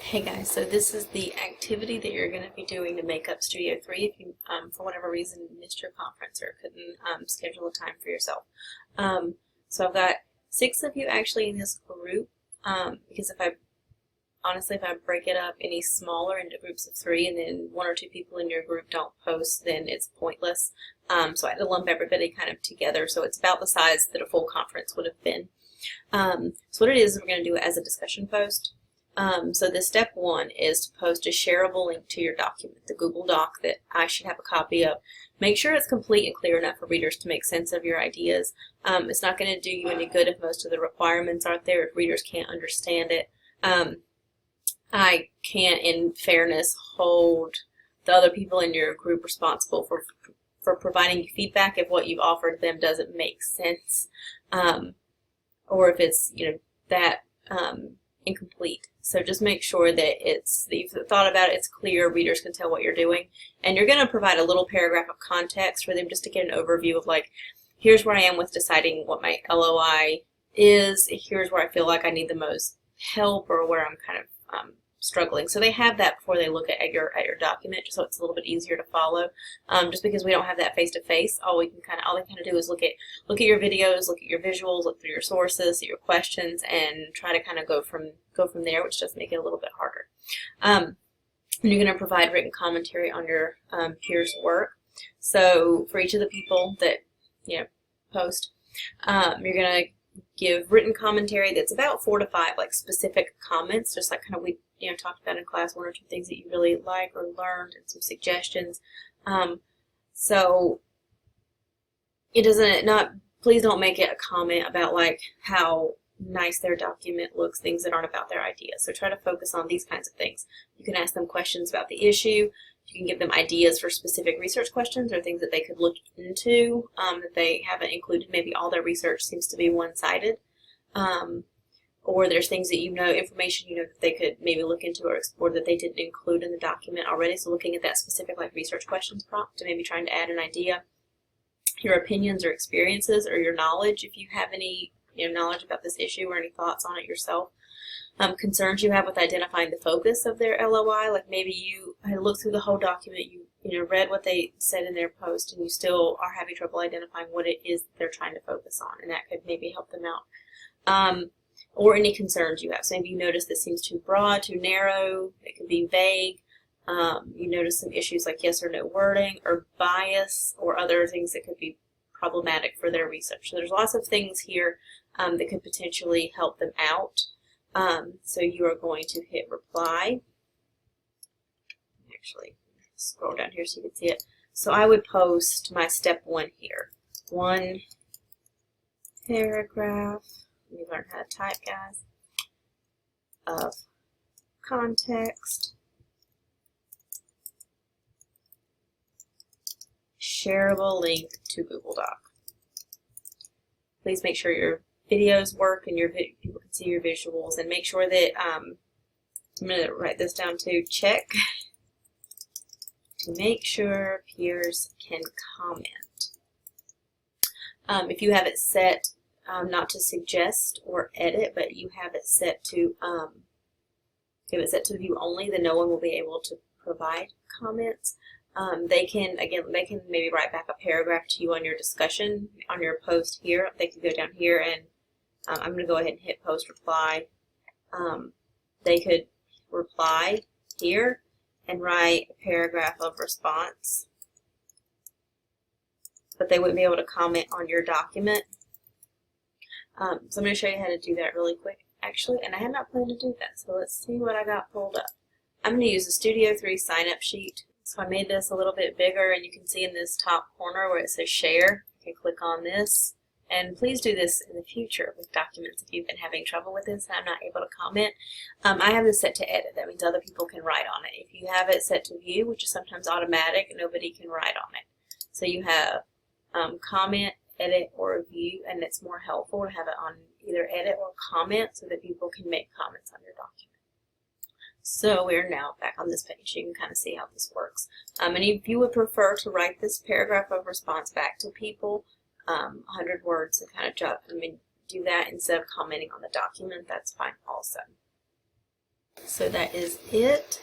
Hey guys, so this is the activity that you're going to be doing to make up Studio 3 if you, for whatever reason, missed your conference or couldn't schedule a time for yourself. So I've got 6 of you actually in this group, because if I break it up any smaller into groups of 3 and then 1 or 2 people in your group don't post, then it's pointless. So I had to lump everybody kind of together, so it's about the size that a full conference would have been. So what it is, we're going to do it as a discussion post. So the step 1 is to post a shareable link to your document, the Google Doc that I should have a copy of. Make sure it's complete and clear enough for readers to make sense of your ideas. It's not going to do you any good if most of the requirements aren't there, if readers can't understand it. I can't, in fairness, hold the other people in your group responsible for providing you feedback if what you've offered them doesn't make sense, or if it's that incomplete. So just make sure that you've thought about it, it's clear, readers can tell what you're doing, and you're going to provide a little paragraph of context for them just to get an overview of, like, here's where I am with deciding what my LOI is, here's where I feel like I need the most help, or where I'm kind of struggling. So they have that before they look at your document, just so it's a little bit easier to follow. Just because we don't have that face to face, all they kind of do is look at your videos, look at your visuals, look through your sources, see your questions, and try to kind of go from there, which does make it a little bit harder. And you're going to provide written commentary on your peers' work. So for each of the people that post, you're going to give written commentary that's about 4 to 5 like specific comments, just like kind of we talked about in class, 1 or 2 things that you really like or learned and some suggestions. So it please don't make it a comment about like how nice their document looks, things that aren't about their idea. So try to focus on these kinds of things. You can ask them questions about the issue. You can give them ideas for specific research questions or things that they could look into that they haven't included. Maybe all their research seems to be one-sided. Or there's things that information that they could maybe look into or explore that they didn't include in the document already. So looking at that specific like research questions prompt and maybe trying to add an idea. Your opinions or experiences or your knowledge, if you have any knowledge about this issue or any thoughts on it yourself. Concerns you have with identifying the focus of their LOI, like maybe you had looked through the whole document, you read what they said in their post, and you still are having trouble identifying what it is that they're trying to focus on, and that could maybe help them out. Or any concerns you have. So maybe you notice this seems too broad, too narrow, it could be vague. You notice some issues like yes or no wording, or bias, or other things that could be problematic for their research. So there's lots of things here that could potentially help them out. So you are going to hit reply. Actually, scroll down here so you can see it. So I would post my step 1 here. 1 paragraph. Let me learn how to type, guys. Of context. Shareable link to Google Doc. Please make sure your videos work and people can see your visuals, and make sure that I'm going to write this down too. Check to make sure peers can comment. If you have it set not to suggest or edit, but you have it set to view only, then no one will be able to provide comments. They can maybe write back a paragraph to you on your discussion on your post here. They can go down here and I'm going to go ahead and hit post reply. They could reply here and write a paragraph of response, but they wouldn't be able to comment on your document. So I'm going to show you how to do that really quick, actually, and I had not planned to do that, so let's see what I got pulled up. I'm going to use the Studio 3 sign-up sheet. So I made this a little bit bigger, and you can see in this top corner where it says share, you can click on this. And please do this in the future with documents if you've been having trouble with this and I'm not able to comment. I have this set to edit. That means other people can write on it. If you have it set to view, which is sometimes automatic, nobody can write on it. So you have comment, edit, or view, and it's more helpful to have it on either edit or comment so that people can make comments on your document. So we're now back on this page. You can kind of see how this works. And if you would prefer to write this paragraph of response back to people, 100 words, and kind of do that instead of commenting on the document, that's fine also. So that is it.